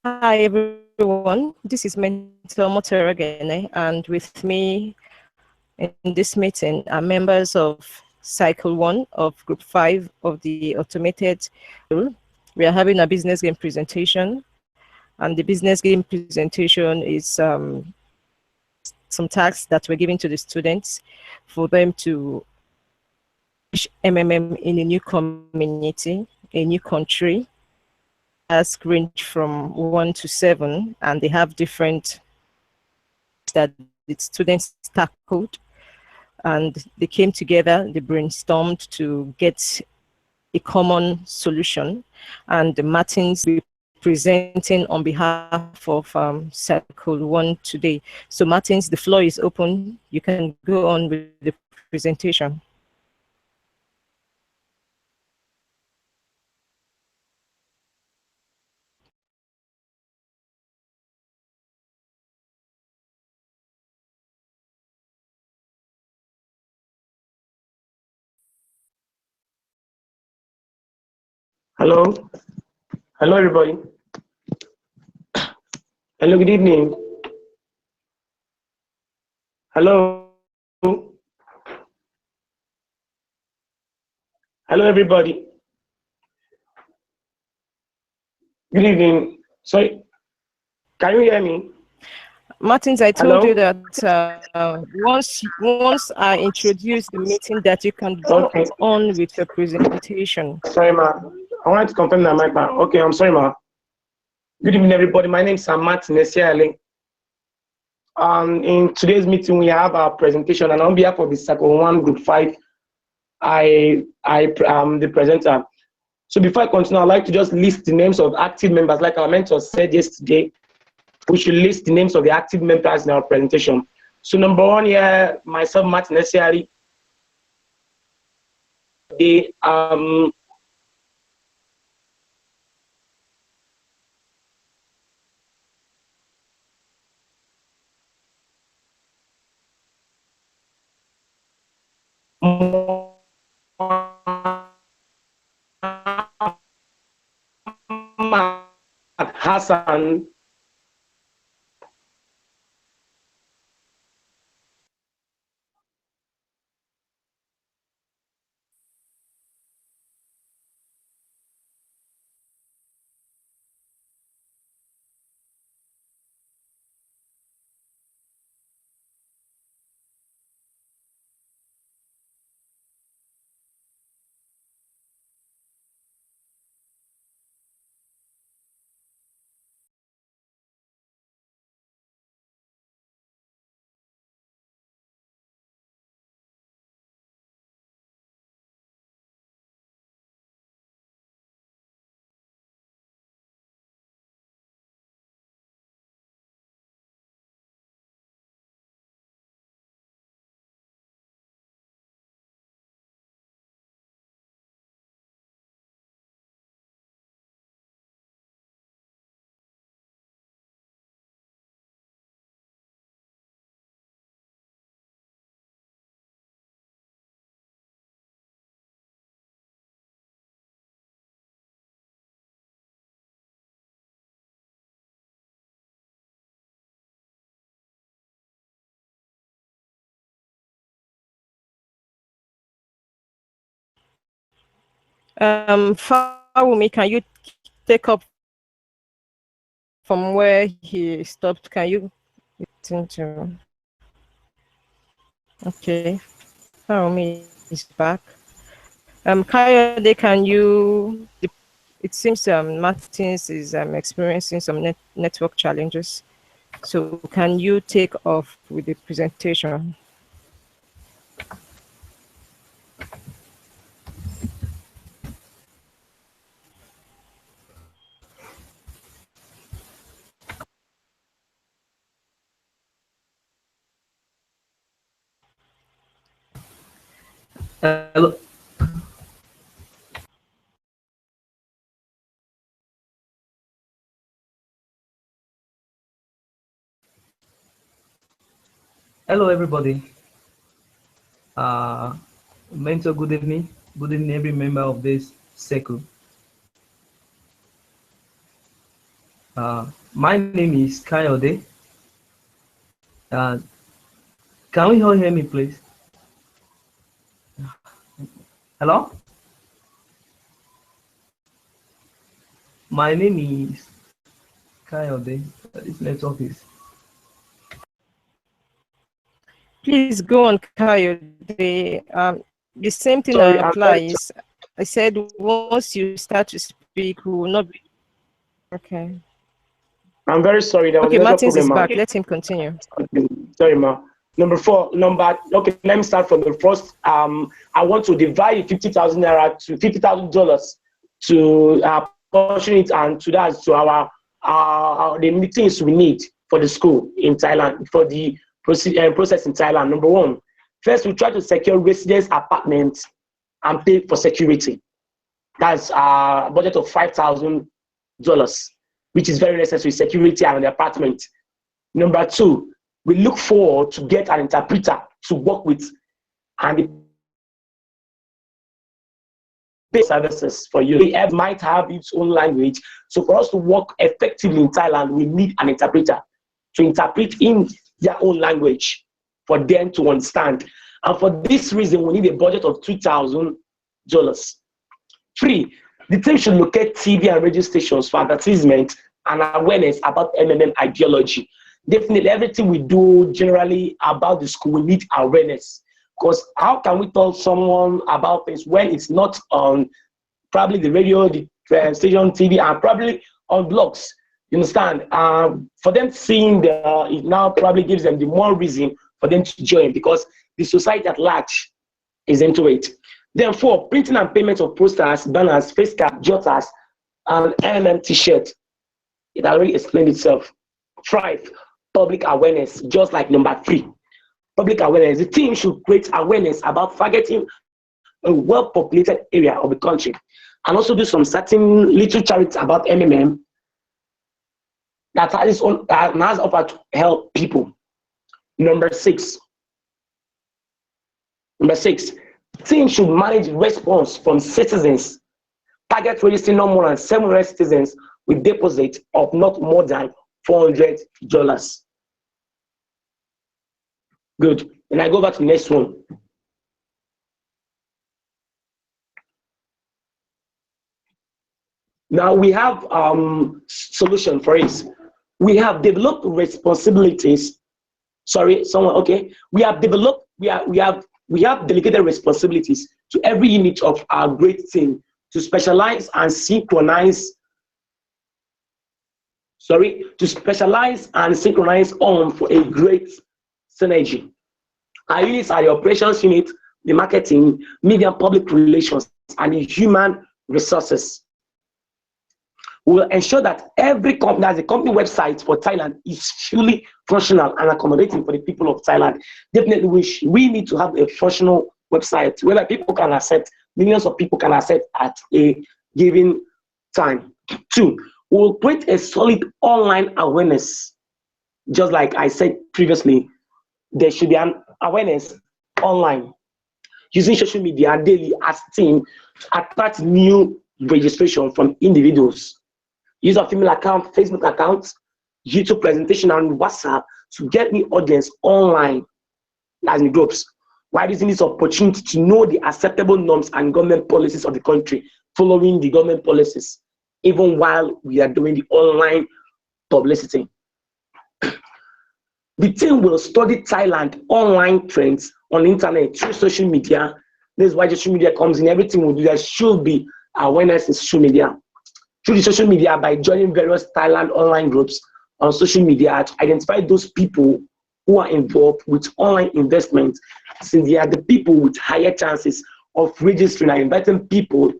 Hi everyone, this is Mentor Motera Gene, and with me in this meeting are members of Cycle 1 of Group 5 of the Automated Tool. We are having a business game presentation, and the business game presentation is some tasks that were given to the students for them to MMM in a new community, a new country. Tasks range from 1 to 7, and they have different that the students tackled, and they came together, they brainstormed to get a common solution. And Martin's will be presenting on behalf of Circle 1 today. So Martins, the floor is open. You can go on with the presentation. Hello. Hello, everybody. Hello, good evening. Hello. Hello, everybody. Good evening. Sorry, can you hear me? Martins, I told you Hello? that once I introduce the meeting that you can go Okay. on with your presentation. Sorry, ma. I wanted to confirm that mic, ma. Okay, I'm sorry, ma. Good evening, everybody. My name is Sam Martin Esiale. In today's meeting, we have our presentation, and on behalf of the Circle 1 Group 5, I am the presenter. So before I continue, I'd like to just list the names of active members. Like our mentor said yesterday, we should list the names of the active members in our presentation. So number one here, myself, Martin Esiale. The Hassan. Fawumi, can you take up from where he stopped? Can you continue? Okay, Fawumi is back. Kayode, can you? It seems Martins is experiencing some network challenges. So can you take off with the presentation? Hello. Hello, everybody. Mentor, good evening. Good evening, every member of this circle. My name is Kayode. Uh, can we all hear me, please? Hello? My name is Kayode. This network is. Please go on, Kayo. The same thing Sorry, applies. I said once you start to speak, we will not be okay. I'm very sorry. There was Okay, a network Martins is problem, back. ma. Let him continue. Okay, sorry, ma. Okay, let me start from the first. I want to divide 50,000 naira to $50,000 to portion it and to that to our the meetings we need for the school in Thailand for the process in Thailand. Number one, first we try to secure residence apartments and pay for security. That's a budget of $5,000, which is very necessary, security and the apartment. Number two, we look forward to get an interpreter to work with and the pay services for you. It might have its own language. So for us to work effectively in Thailand, we need an interpreter to interpret in their own language for them to understand. And for this reason, we need a budget of $2,000. Three, the team should locate TV and radio stations for advertisement and awareness about MMM ideology. Definitely, everything we do generally about the school, we need awareness. Because how can we tell someone about things when it's not on probably the radio, the station, TV, and probably on blogs? You understand? For them seeing it now probably gives them the more reason for them to join because the society at large is into it. Then four, printing and payment of posters, banners, face cap, jotters, and MMM t-shirt. It already explained itself. Five, public awareness, just like number three. Public awareness. The team should create awareness about targeting a well-populated area of the country and also do some certain little charity about MMM that has offered to help people. Number six, team should manage response from citizens. Target registering no more than 700 citizens with deposit of not more than $400. Good. And I go back to the next one. Now we have solution for it. We have developed responsibilities. Sorry, someone. Okay. We have developed. We have delegated responsibilities to every unit of our great team to specialize and synchronize. To specialize and synchronize on for a great synergy. Our units are the operations unit, the marketing, media, public relations, and the human resources. We will ensure that every company has a company website for Thailand is fully functional and accommodating for the people of Thailand. Definitely, we need to have a functional website where people can access, millions of people can access at a given time. Two, we will create a solid online awareness. Just like I said previously, there should be an awareness online using social media daily as team to attract new registration from individuals. Use a female account, Facebook accounts, YouTube presentation, and WhatsApp to get new audience online as in groups. While using this opportunity to know the acceptable norms and government policies of the country, following the government policies, even while we are doing the online publicity. The team will study Thailand online trends on the internet through social media. This is why social media comes in. Everything we do, there should be awareness in social media. Through the social media by joining various Thailand online groups on social media to identify those people who are involved with online investment, since they are the people with higher chances of registering and inviting people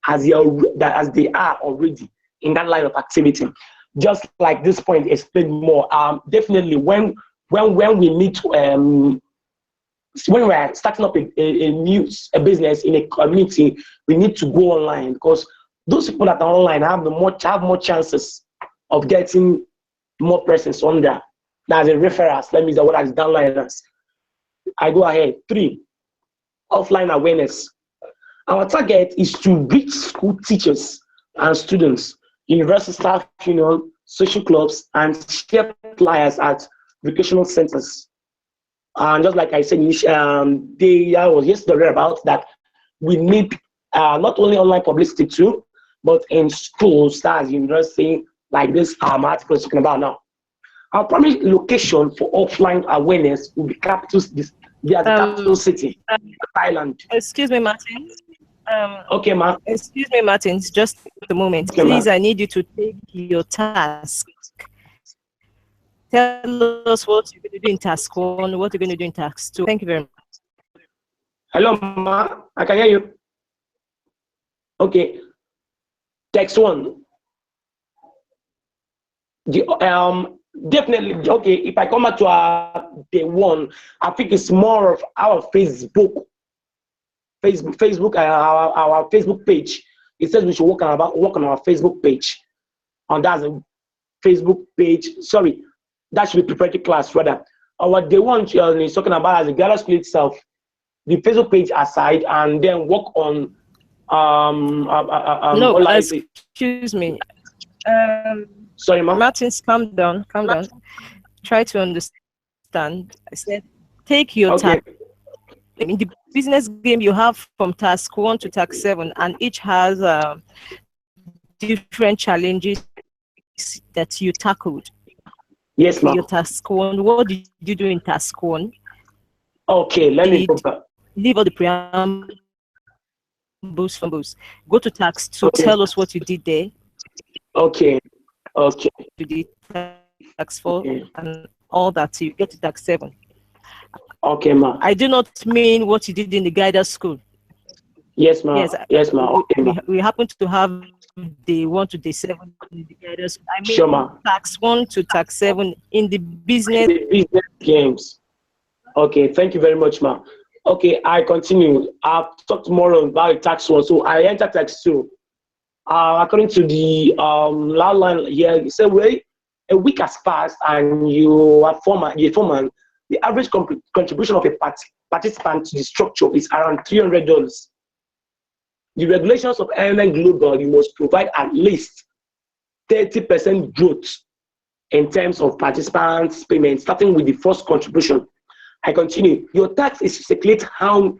as they are already in that line of activity. Just like this point explained more, definitely when we need to when we're starting up a business in a community, we need to go online because those people that are online have more chances of getting more presence on there. That's a referrals. Let me use the word as downliners. I go ahead. 3, offline awareness. Our target is to reach school teachers and students, university staff, social clubs, and share flyers at recreational centers. And just like I said, I was yesterday about that we need not only online publicity too, but in schools, as university, like this article is talking about now. Our primary location for offline awareness will be the capital city, Thailand. Excuse me, Martin. Okay, ma. Excuse me, Martin. Just a moment. Okay, Please, ma. I need you to take your task. Tell us what you're going to do in task 1, what you're going to do in task 2. Thank you very much. Hello, ma. I can hear you. Okay. Text 1. Definitely. Okay. If I come back to day 1, I think it's more of our Facebook, our Facebook page. It says we should work on our Facebook page, and that's a Facebook page. Sorry, that should be preparatory class rather. Our day 1 is talking about as a Ghana school itself, the Facebook page aside, and then work on no, excuse me. Sorry, ma'am. Martins, calm down. Try to understand. I said, take your task. In the business game, you have from task 1 to task 7, and each has different challenges that you tackled. Yes, ma'am. Your task 1, what did you do in task 1? Okay, let me leave all the preambles. Go to task 2. Okay. Tell us what you did there. Okay. You did task 4 and all that till you get to task 7. Okay, ma'am. I do not mean what you did in the guided school. Yes, ma'am. Yes, ma'am. Okay, ma. We happen to have day 1 to day 7 in the guided school. I mean, sure, task 1 to task 7 in the business games. Okay, thank you very much, ma'am. Okay, I continue. I'll talk tomorrow about tax 1. So I enter tax 2. According to the line here, you say, well, a week has passed and you're a foreman. The average contribution of a participant to the structure is around $300. The regulations of Airline Global, you must provide at least 30% growth in terms of participants' payments, starting with the first contribution. I continue. Your tax is to calculate how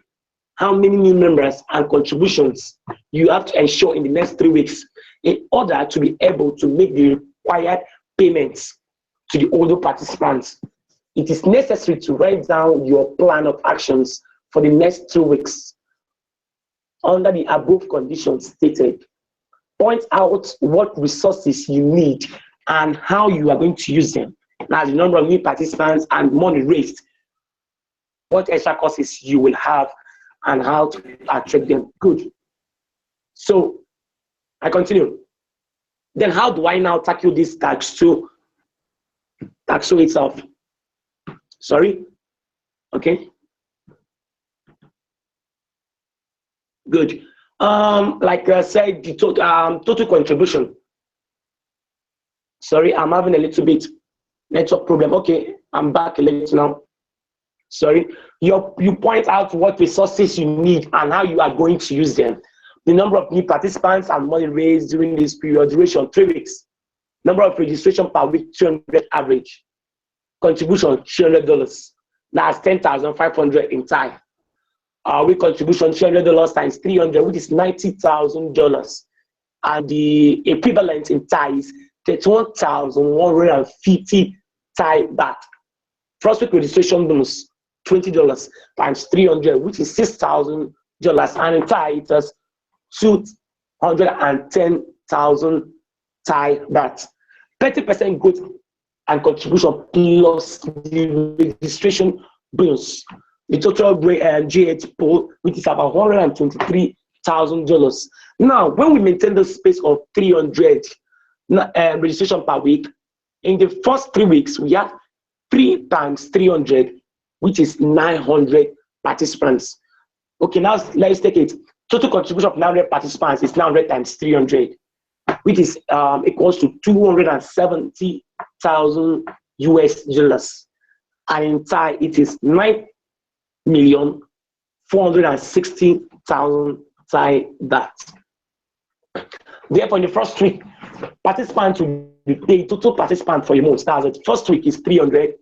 many new members and contributions you have to ensure in the next 3 weeks in order to be able to make the required payments to the older participants. It is necessary to write down your plan of actions for the next 2 weeks under the above conditions stated. Point out what resources you need and how you are going to use them. Now, the number of new participants and money raised, what extra courses you will have, and how to attract them. Good. So I continue. Then how do I now tackle this tax 2 itself? Sorry. Okay. Good. Like I said, the total contribution. Sorry, I'm having a little bit network problem. Okay, I'm back a little now. Sorry. You point out what resources you need and how you are going to use them. The number of new participants and money raised during this period, duration 3 weeks. Number of registration per week, 200 average. Contribution, $300. That's 10,500 in Thai. Week contribution, $300 times 300, which is $90,000. And the equivalent in Thai is 31,150 Thai baht. First week registration bonus, $20 times 300, which is $6,000. And in Thai, it is 210,000 Thai baht. 30% growth and contribution plus the registration bonus. The total GH pool, which is about $123,000. Now, when we maintain the space of 300 registration per week, in the first 3 weeks, we have 3 times 300, which is 900 participants. Okay, now let's take it. Total contribution of 900 participants is 900 times 300, which is equals to $270,000 US. And in Thai, it is 9,460,000 Thai baht. Therefore, in the first week, Participants will be paid, total participant for a month. That's it. First week is 300,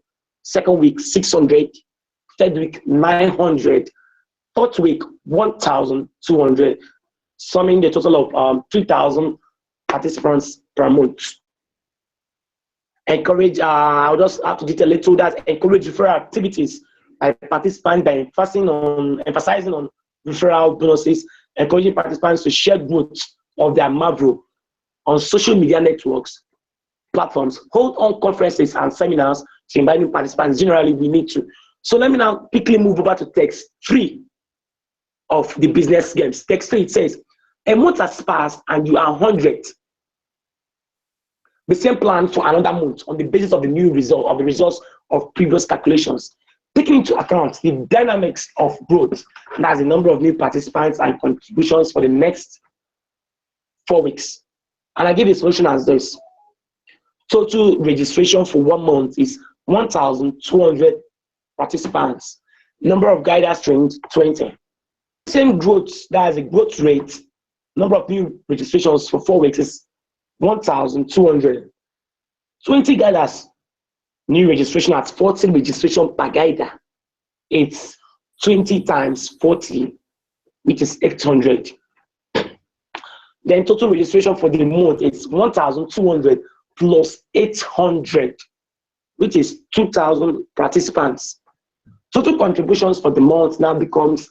second week 600, third week 900, fourth week 1,200, summing the total of 3,000 participants per month. Encourage, I'll just have to detail a little that encourage referral activities by participants by emphasizing on referral bonuses, encouraging participants to share growth of their Mavro on social media networks, platforms, hold on conferences and seminars to invite new participants. Generally, we need to. So let me now quickly move over to text 3 of the business games. Text 3, it says, a month has passed and you are 100. The same plan for another month on the basis of the new result, of the results of previous calculations. Taking into account the dynamics of growth, that's the number of new participants and contributions for the next 4 weeks. And I give the solution as this. Total registration for 1 month is 1,200 participants. Number of guiders trained, 20. Same growth, that is the growth rate. Number of new registrations for 4 weeks is 1,200. 20 guiders, new registration at 40 registration per guider. It's 20 times 40, which is 800. Then total registration for the month is 1,200 plus 800, which is 2,000 participants. Total contributions for the month now becomes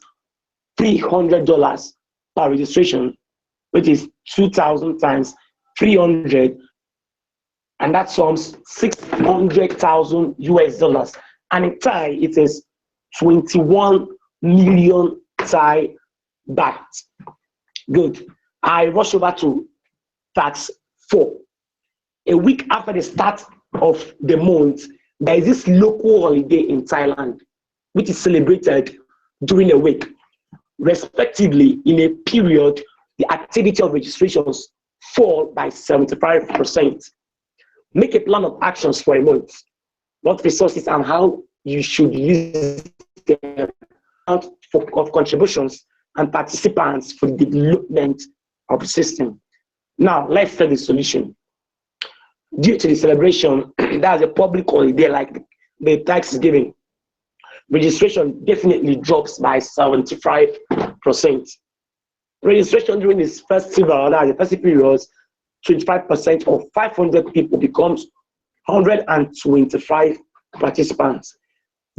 $300 per registration, which is 2,000 times 300, and that sums 600,000 US dollars. And in Thai, it is 21 million Thai baht. Good. I rush over to tax 4. A week after the start of the month, there is this local holiday in Thailand, which is celebrated during a week. Respectively, in a period, the activity of registrations fall by 75%. Make a plan of actions for a month, what resources and how you should use them of contributions and participants for the development of the system. Now, let's set the solution. Due to the celebration, that's a public holiday like the tax is giving, registration definitely drops by 75%. Registration during this festival, that's the festive period, 25% of 500 people becomes 125 participants.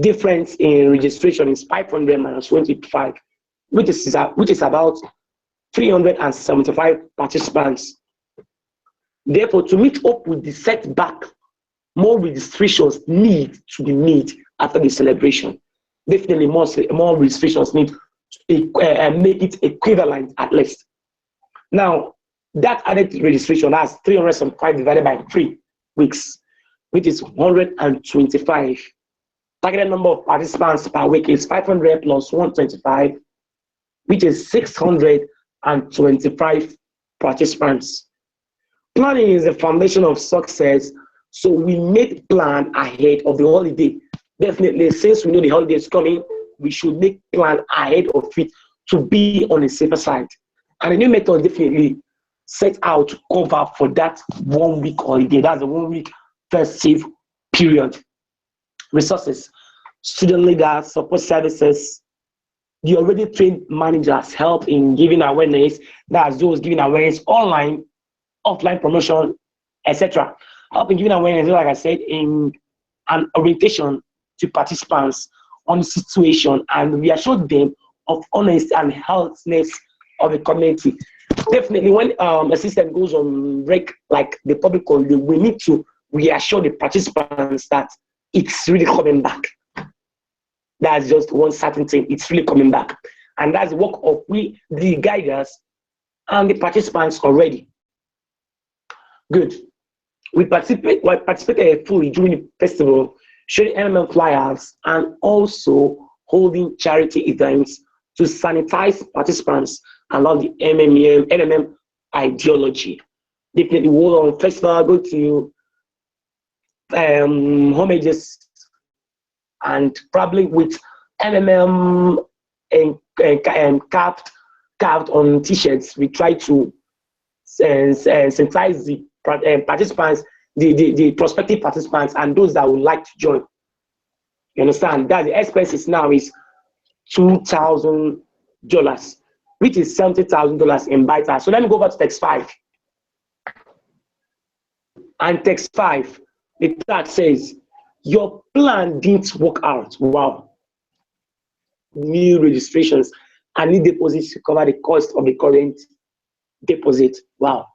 Difference in registration is 500 minus 25, which is about 375 participants. Therefore, to meet up with the setback, more registrations need to be made after the celebration. Definitely more registrations need to make it equivalent at least. Now, that added registration, that's 375 divided by 3 weeks, which is 125. Targeted number of participants per week is 500 plus 125, which is 625 participants. Planning is the foundation of success, so we make plan ahead of the holiday. Definitely, since we know the holiday is coming, we should make plan ahead of it to be on the safer side. And a new method definitely set out to cover for that 1 week holiday. That's a 1 week festive period. Resources, student leaders, support services, the already trained managers help in giving awareness. That's those giving awareness online, offline promotion, etc. Help in giving awareness, like I said, in an orientation to participants on the situation and reassure them of honesty and healthiness of the community. Definitely, when a system goes on break like the public holiday, we need to reassure the participants that it's really coming back. That's just one certain thing, it's really coming back. And that's the work of we, the guiders, and the participants already. Good. We participated fully during the festival, sharing MMM flyers, and also holding charity events to sanitize participants and love the NMM ideology. Definitely hold on festival, go to homages, and probably with NMM and carved on t-shirts, we try to sensitize the participants, the prospective participants, and those that would like to join. You understand? That the expenses now is $2,000, which is $70,000 in BITA. So let me go over to text 5. And text 5, the tag says, your plan didn't work out. Wow. New registrations and new deposits to cover the cost of the current deposit. Wow.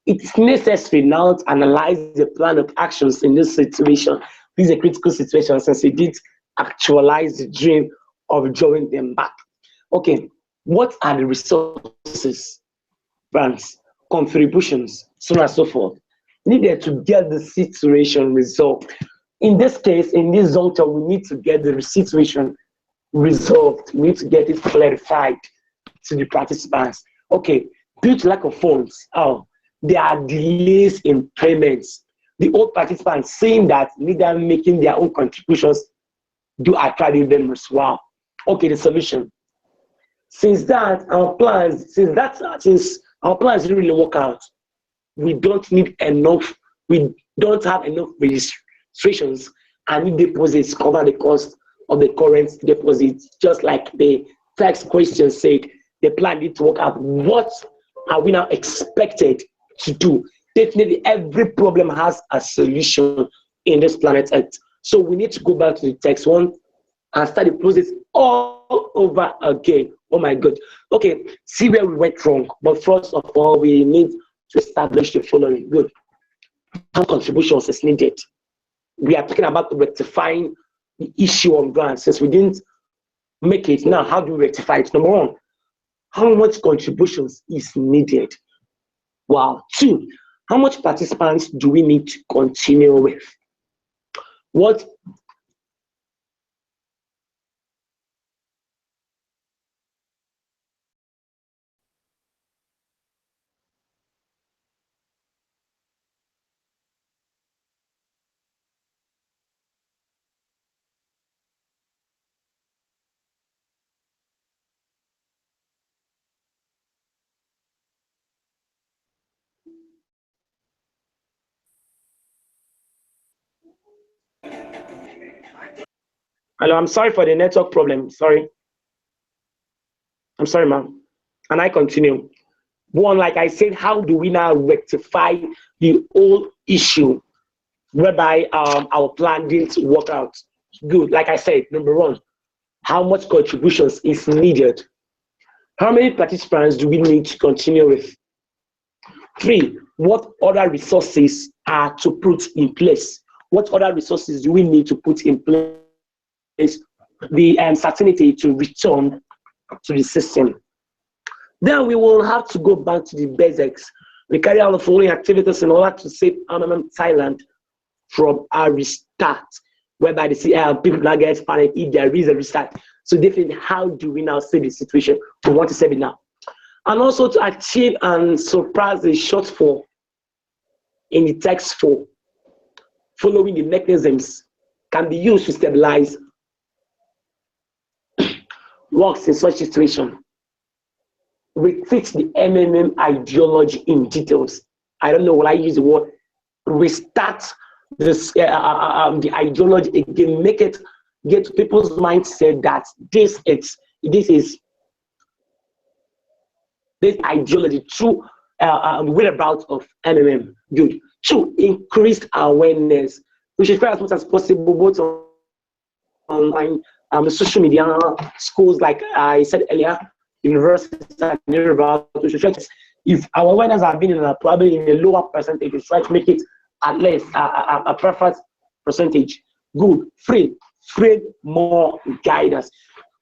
It's necessary now to analyze the plan of actions in this situation. This is a critical situation since it did actualize the dream of drawing them back. Okay, what are the resources, grants, contributions, so on and so forth, needed to get the situation resolved? In this case, in this juncture, we need to get the situation resolved. We need to get it clarified to the participants. Okay, due to lack of funds, there are delays in payments. The old participants saying that neither making their own contributions do attract them as well. Okay, the solution. Since our plans didn't really work out, we don't have enough registrations and deposits cover the cost of the current deposits. Just like the text question said, the plan didn't work out. What are we now expected to do? Definitely every problem has a solution in this planet Earth. So we need to go back to the text 1 and start the process all over again. Oh my God. Okay, see where we went wrong. But first of all, we need to establish the following. Good. How contributions is needed. We are talking about rectifying the issue of grants. Since we didn't make it, now how do we rectify it? Number 1, how much contributions is needed? Wow. 2, how much participants do we need to continue with? What Hello, I'm sorry for the network problem. Sorry. I'm sorry, ma'am. And I continue. 1, like I said, how do we now rectify the whole issue whereby our plan didn't work out? Good. Like I said, number 1, how much contributions is needed? How many participants do we need to continue with? 3, what other resources are to put in place? What other resources do we need to put in place? The certainty to return to the system. Then we will have to go back to the basics. We carry out the following activities in order to save Armament Thailand from a restart, whereby the people now get panic if there is a restart. So definitely, how do we now save the situation? We want to save it now. And also to achieve and surpass the shortfall in the text 4, following the mechanisms can be used to stabilize works in such situation. Retreat the MMM ideology in details. I don't know when I use the word restart this the ideology again, make it get to people's mindset that this ideology true whereabouts of MMM. Good. 2, increased awareness. We should try as much as possible both online the social media, schools, like I said earlier, universities, and we should try to, if our awareness have been probably in a lower percentage, we try to make it at least a preferred percentage. Good. 3, more guidance.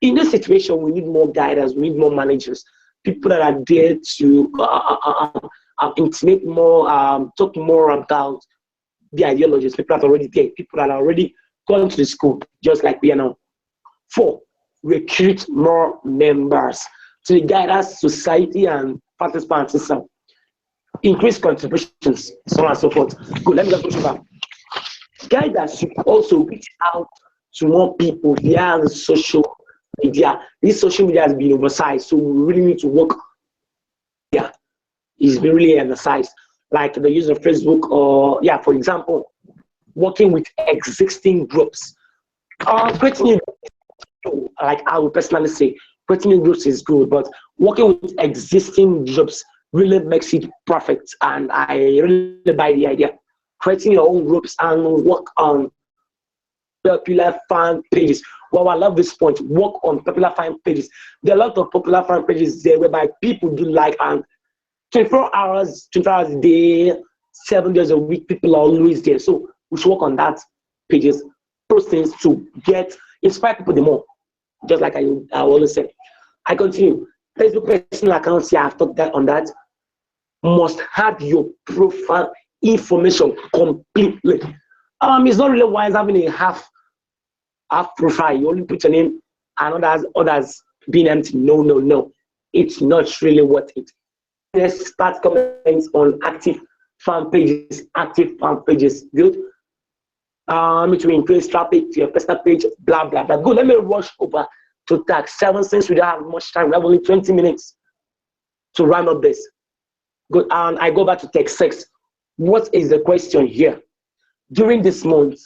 In this situation, we need more guidance, we need more managers, people that are there to intimate more, talk more about the ideologies, people that are already there, people that are already gone to the school, just like we are now. 4, recruit more members to the guidance society and participant system. Increase contributions, so on and so forth. Good, let me just go back. Guidance should also reach out to more people via the social media. This social media has been oversized, so we really need to work. Yeah, it's been really emphasized. like the use of Facebook, or yeah, for example, working with existing groups. Creating new groups, like I would personally say, creating new groups is good, but working with existing groups really makes it perfect. And I really buy the idea. Creating your own groups and work on popular fan pages. Well, I love this point. Work on popular fan pages. There are a lot of popular fan pages there whereby people do like, and 24 hours, 24 hours a day, 7 days a week, people are always there. So we should work on that pages, those things to get inspire people the more. Just like I always say. I continue. Facebook personal accounts, yeah, I've talked on that. Must have your profile information completely. It's not really wise having a half profile. You only put your name and others being empty. No. It's not really worth it. Let's start comments on active fan pages. Good. Which will increase traffic to your personal page, blah blah blah. Good. Let me rush over to tag 7 since we don't have much time. We have only 20 minutes to round up this. Good. And I go back to tag 6. What is the question here? During this month,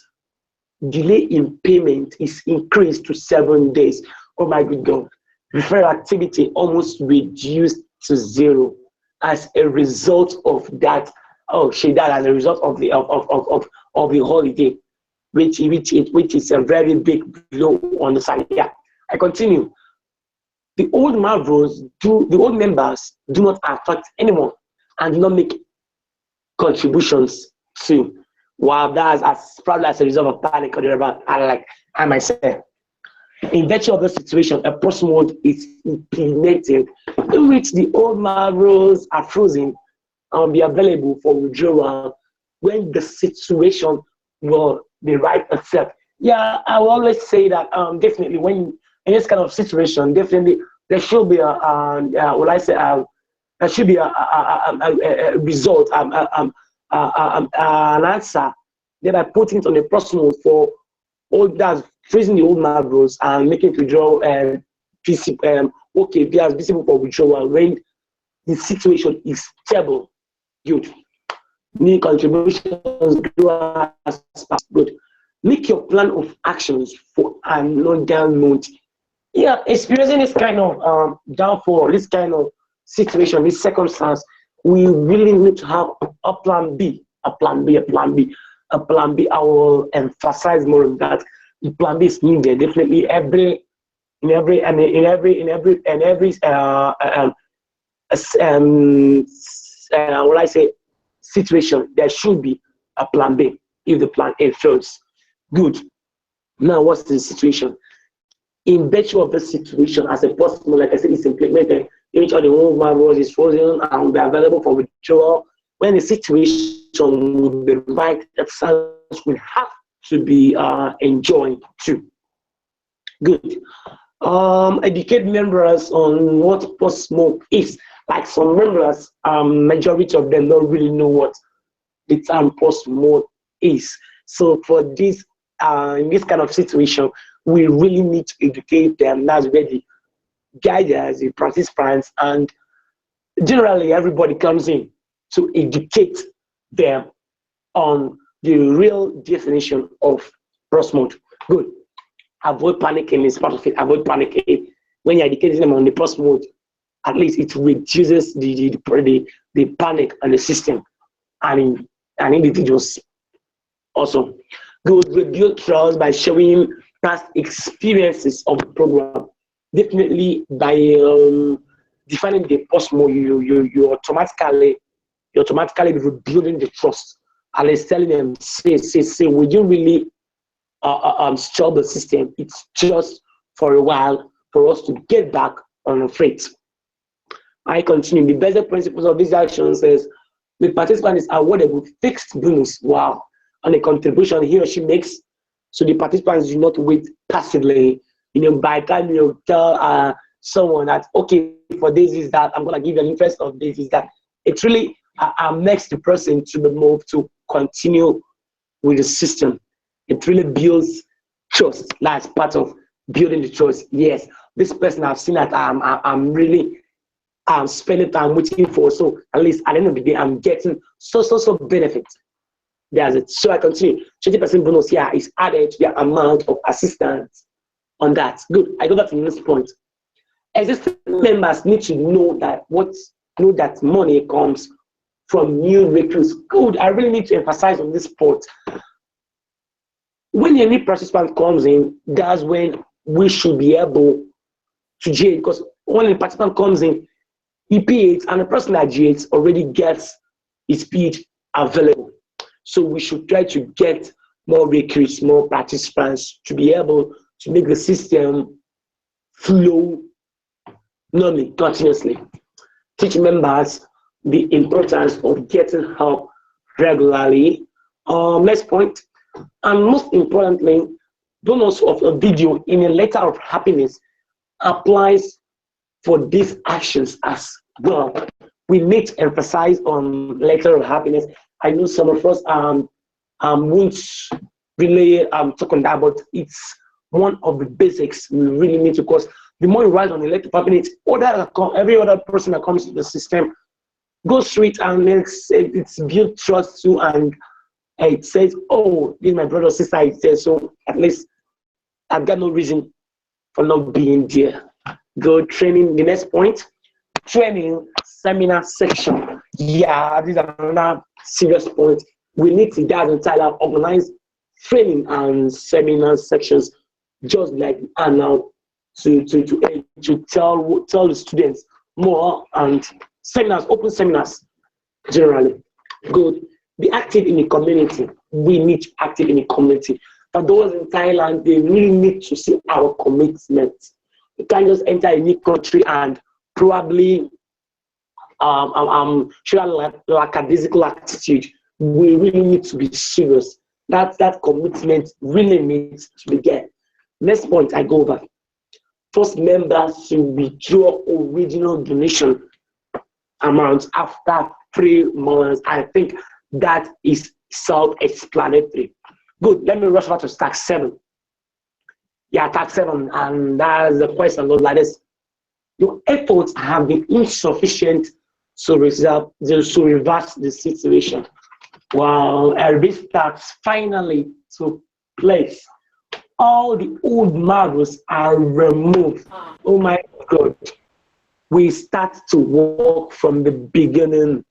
delay in payment is increased to 7 days. Oh my good God. Referral activity almost reduced to 0 as a result of that. Oh, that as a result of the holiday, which is a very big blow on the side. Yeah, I continue. The old members do not affect anyone and do not make contributions to. Wow, that's probably as a result of panic or whatever. I myself. In virtue of the situation, a post mode is implemented in which the old rules are frozen and be available for withdrawal when the situation will be right itself. Yeah, I will always say that definitely when in this kind of situation, definitely there should be there should be a result, an answer, thereby putting it on a personal for all that freezing the old rules and making it withdraw okay, be as visible for withdrawal when the situation is stable. Good. New contributions grow as fast. Good. Make your plan of actions for another month. Yeah, experiencing this kind of downfall, this kind of situation, this circumstance, we really need to have a plan B, a plan B. I will emphasize more on that. The plan B is needed. Definitely in every what I say situation, there should be a plan B if the plan A fails. Good. Now, what's the situation? In virtue of the situation, as a possible, like I said, it's implemented. Each of the movement rules is frozen and will be available for withdrawal. When the situation will be right, exercise will have to be enjoined too. Good. Educate members on what post smoke is. Like some members, majority of them don't really know what the term post mode is. So for this, in this kind of situation, we really need to educate them. That's where the guiders, the participants, and generally everybody comes in to educate them on the real definition of post mode. Good. Avoid panicking is part of it. Avoid panicking. When you're educating them on the post mode, at least it reduces the panic on the system and individuals also. Good. Rebuild trust by showing past experiences of the program. Definitely by defining the post mode, you automatically rebuilding the trust. And it's telling them, say, we don't really stop the system. It's just for a while for us to get back on the freight. I continue. The basic principles of these actions is the participant is awarded with fixed bonus, wow, on the contribution he or she makes. So the participants do not wait passively. By the time you tell someone that, okay, for this is that, I'm going to give you an interest of this is that, it really makes the person to be moved to continue with the system. It really builds trust. That's part of building the trust. Yes, this person I've seen that I'm really spending time waiting for. So at least at the end of the day, I'm getting so benefit. There's it. So I continue. 20% bonus here is added to the amount of assistance on that. Good. I go back to the next point. Existing members need to know that money comes from new recruits. Good. I really need to emphasize on this point. When a new participant comes in, that's when we should be able to GA, because when a participant comes in, he pays, and the person that GAs already gets his speed available. So we should try to get more recruits, more participants to be able to make the system flow normally, continuously. Teach members the importance of getting help regularly. Next point, and most importantly, bonus of a video in a letter of happiness applies for these actions as well. We need to emphasize on letter of happiness. I know some of us won't really talk on that, but it's one of the basics we really need to, because the more you write on the letter of happiness, every other person that comes to the system goes through it, and it's built trust too, and it says, oh, this is my brother or sister, it says, so at least I've got no reason for not being there. Go training. The next point, training seminar section. Yeah, this is another serious point. We need to get entire organize training and seminar sections, just like and now to tell the students more, and seminars, open seminars generally. Good. Be active in the community. We need to be active in the community. For those in Thailand, they really need to see our commitment. You can't just enter a new country and probably show like a physical attitude. We really need to be serious. That commitment really needs to be get. Next point I go over. First members to withdraw original donation amount after 3 months. I think that is self-explanatory. Good. Let me rush over to tax 7. Yeah, tax 7, and that's the question goes like this. Your efforts have been insufficient to reverse the situation. Well, a restart finally took place. All the old marbles are removed. Oh my God. We start to work from the beginning.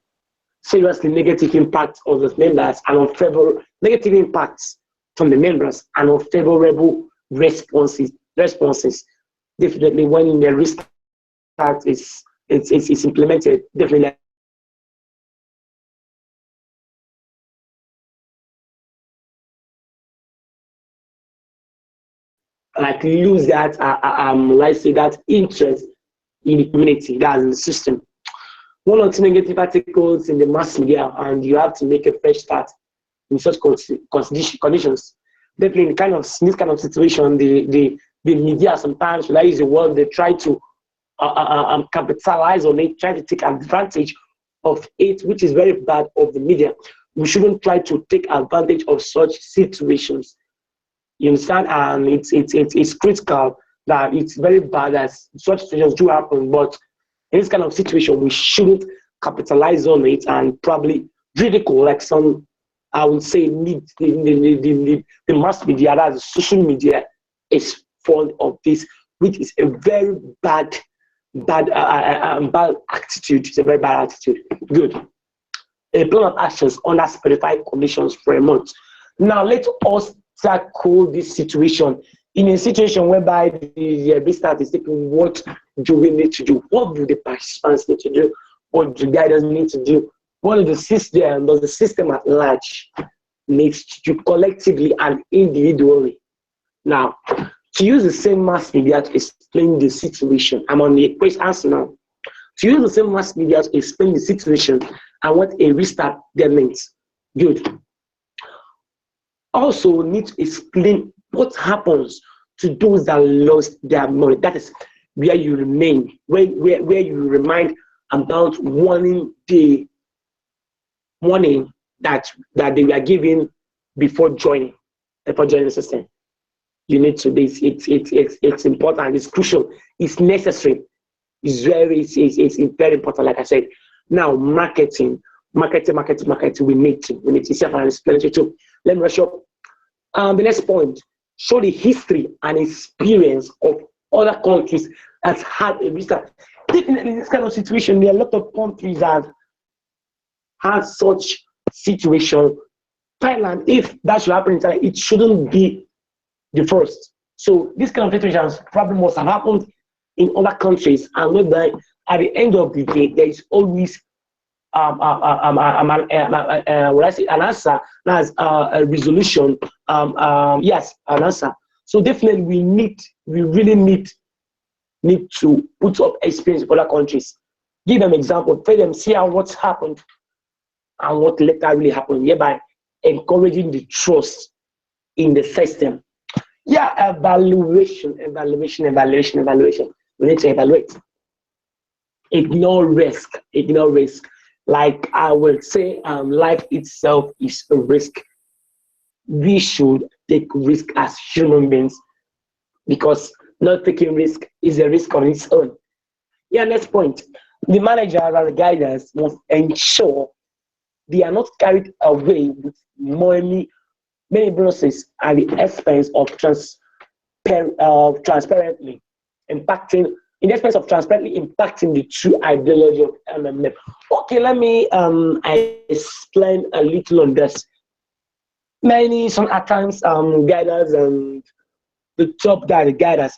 Seriously, negative impact of the members and unfavorable negative impacts from the members and unfavorable responses. Definitely, when the restart is implemented, definitely. Like lose that, let's say that interest in the community, that's in the system. One or two negative articles in the mass media, and you have to make a fresh start in such conditions. Definitely, in this kind of situation, the media sometimes, that is the word, they try to capitalize on it, try to take advantage of it, which is very bad of the media. We shouldn't try to take advantage of such situations. You understand? And it's critical that it's very bad that such situations do happen, but in this kind of situation, we shouldn't capitalize on it and probably ridicule, like some, I would say, the mass media, that the social media is fond of this, which is a very bad attitude. It's a very bad attitude. Good. A plan of actions under specified conditions for a month. Now let us tackle this situation. In a situation whereby the restart is taking, what do we need to do? What do the participants need to do? What do the guidance need to do? What does the system at large needs to do collectively and individually? Now, to use the same mass media to explain the situation, I'm on the question answer now. To use the same mass media to explain the situation and what a restart there means. Good. Also need to explain what happens to those that lost their money. That is where you remain, where you remind about warning the money that they were given before joining the system. You need to this. It's important. It's crucial. It's necessary. It's it's very important, like I said. Now, marketing. We need to self-explanatory too. Let me rush up. The next point, show the history and experience of other countries that had a visa. Definitely, in this kind of situation, there are a lot of countries that have such situation. Thailand, if that should happen in Thailand, it shouldn't be the first. So this kind of situations probably must have happened in other countries, and whereby at the end of the day, there is always what I say, an answer, that's a resolution. Yes, an answer. So definitely, we really need to put up experience in other countries. Give them example, tell them, see how what's happened and what later really happened, hereby encouraging the trust in the system. Yeah, evaluation. We need to evaluate. Ignore risk. Like I would say, life itself is a risk. We should take risk as human beings, because not taking risk is a risk on its own. Yeah, next point. The manager and the guidance must ensure they are not carried away with many bonuses at the expense of transparently impacting the true ideology of MMM. Okay, let me explain a little on this. Some at times guiders and the top guy, the guiders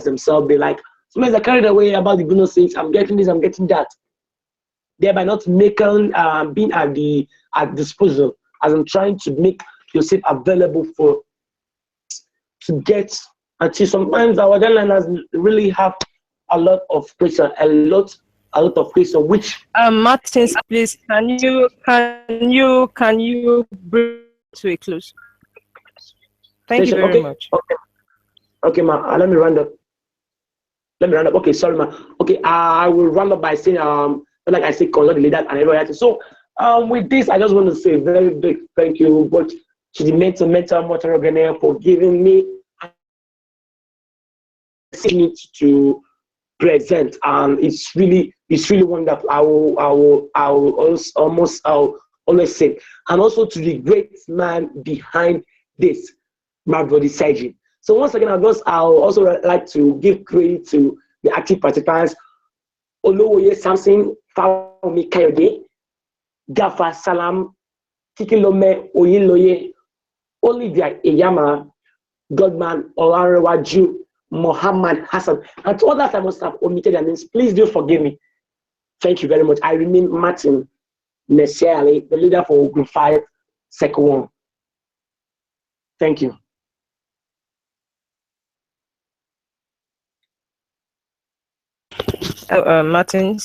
themselves, they like, sometimes they're carried away about the bonuses. I'm getting this, I'm getting that, thereby not making being at disposal, as I'm trying to make yourself available to get. Until sometimes our deadliners really have a lot of pressure, which Martins, please, can you bring to a close? Thank you very much. Okay, ma. Let me round up. Okay, sorry, ma. Okay, I will round up by saying like I said, call the leader and everybody else. So with this, I just want to say a very big thank you, but to the mental motor organizer for giving me to present, and it's really wonderful. I will always say, and also to the great man behind this, Marvodi Saji. So once again, I'll also like to give credit to the active participants: Olowoye Samson, Fawumi Kayode, Gafa Salam, Tikilome Oyeloye, Olivia Eyama, Godman Olarewaju, Mohammed Hassan, and to others I must have omitted their names. Please do forgive me. Thank you very much. I remain Martin Messiali, the leader for Group 5, Second 1. Thank you. Martin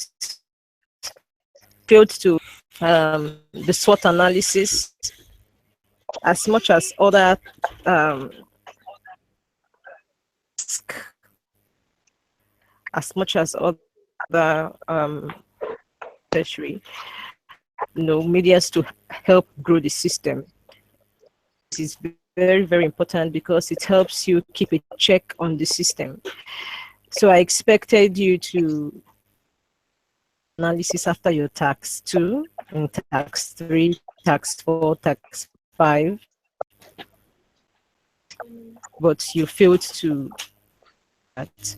failed to the SWOT analysis as much as other tertiary, medias to help grow the system. This is very, very important because it helps you keep a check on the system. So I expected you to analysis after your tax 2, and tax 3, tax 4, tax 5, but you failed to that.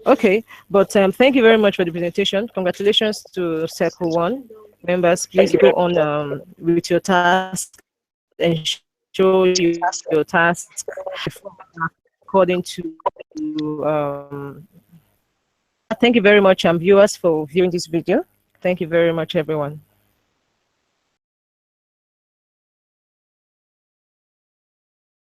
Okay, but thank you very much for the presentation. Congratulations to Circle 1 members. Please go on with your task and show your task according to thank you very much, viewers, for viewing this video. Thank you very much, everyone.